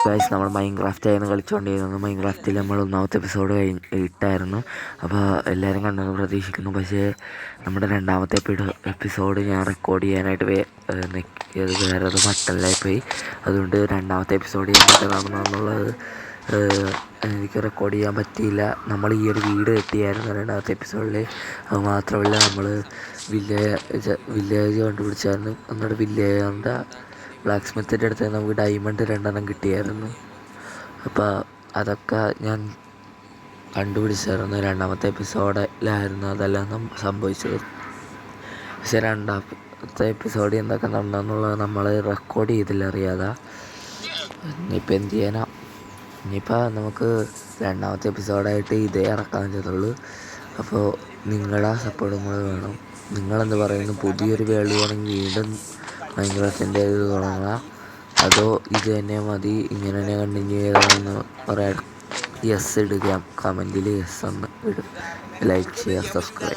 Guys, നമ്മൾ Minecraft ആയിരുന്നു കളിച്ചുകൊണ്ടിരുന്നത്. മൈൻക്രാഫ്റ്റിൽ നമ്മൾ ഒന്നാമത്തെ എപ്പിസോഡ് ഇട്ടായിരുന്നു. അപ്പോൾ എല്ലാവരും കണ്ടെന്ന് പ്രതീക്ഷിക്കുന്നു. പക്ഷേ നമ്മുടെ രണ്ടാമത്തെ എപ്പിസോഡ് ഞാൻ റെക്കോർഡ് ചെയ്യാനായിട്ട് നെക്കിയത് വേറൊരു ബട്ടണിലായി പോയി. അതുകൊണ്ട് രണ്ടാമത്തെ എപ്പിസോഡ് എന്തൊക്കെ നടന്നെന്നുള്ളത് എനിക്ക് റെക്കോർഡ് ചെയ്യാൻ പറ്റിയില്ല. നമ്മൾ ഈ ഒരു വീട് കെട്ടിയായിരുന്നു രണ്ടാമത്തെ എപ്പിസോഡിൽ. അത് മാത്രമല്ല, നമ്മൾ വില്ലേജ് കണ്ടുപിടിച്ചായിരുന്നു. നമ്മുടെ വില്ലേജിൻ്റെ ബ്ലാക്ക് സ്മിത്തിൻ്റെ അടുത്ത് നമുക്ക് ഡയമണ്ട് 2 കിട്ടിയായിരുന്നു. അപ്പോൾ അതൊക്കെ ഞാൻ കണ്ടുപിടിച്ചായിരുന്നു. രണ്ടാമത്തെ എപ്പിസോഡിലായിരുന്നു അതെല്ലാം സംഭവിച്ചത്. പക്ഷേ രണ്ടാമത്തെ എപ്പിസോഡ് എന്തൊക്കെ നടന്നെന്നുള്ളത് നമ്മൾ റെക്കോർഡ് ചെയ്തില്ല അറിയാതെ. ഇനിയിപ്പോൾ എന്ത് ചെയ്യാനാ? ഇനിയിപ്പോൾ നമുക്ക് രണ്ടാമത്തെ എപ്പിസോഡായിട്ട് ഇതേ ഇറക്കാൻ ചെയ്തുള്ളൂ. അപ്പോൾ നിങ്ങളുടെ സപ്പോർട്ടും കൂടെ വേണം. നിങ്ങളെന്ത് പറയുന്നു? പുതിയൊരു വേൾഡ് വേണമെങ്കിൽ വീണ്ടും മൈൻക്രാഫ്റ്റിൻ്റെ ഇത് തുടങ്ങാം, അതോ ഇത് തന്നെ മതി, ഇങ്ങനെ തന്നെ കണ്ടിന്യൂ ചെയ്താണെന്ന് പറയാം? യെസ് ഇടുക, കമൻറ്റിൽ യെസ് എന്ന് ഇടും. ലൈക്ക് ചെയ്യുക, സബ്സ്ക്രൈബ്.